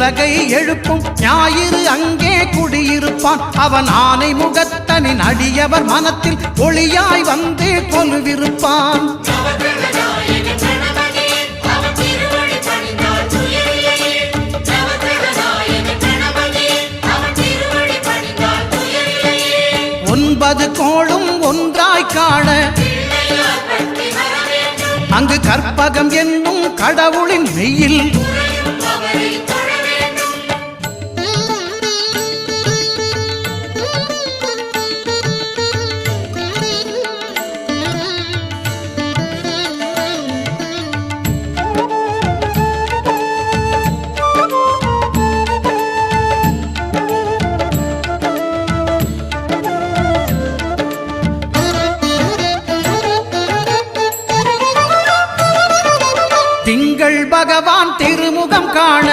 உலகை எழுப்பும் ஞாயிறு அங்கே குடியிருப்பான். அவன் ஆனை முகத்தனின் அடியவர் மனத்தில் ஒளியாய் வந்து கொலுவிருப்பான். ஒன்பது கோளும் ஒன்றாய் காண அங்கு கற்பகம் என்னும் கடவுளின் மெய்யில் திங்கள் பகவான் திருமுகம் காண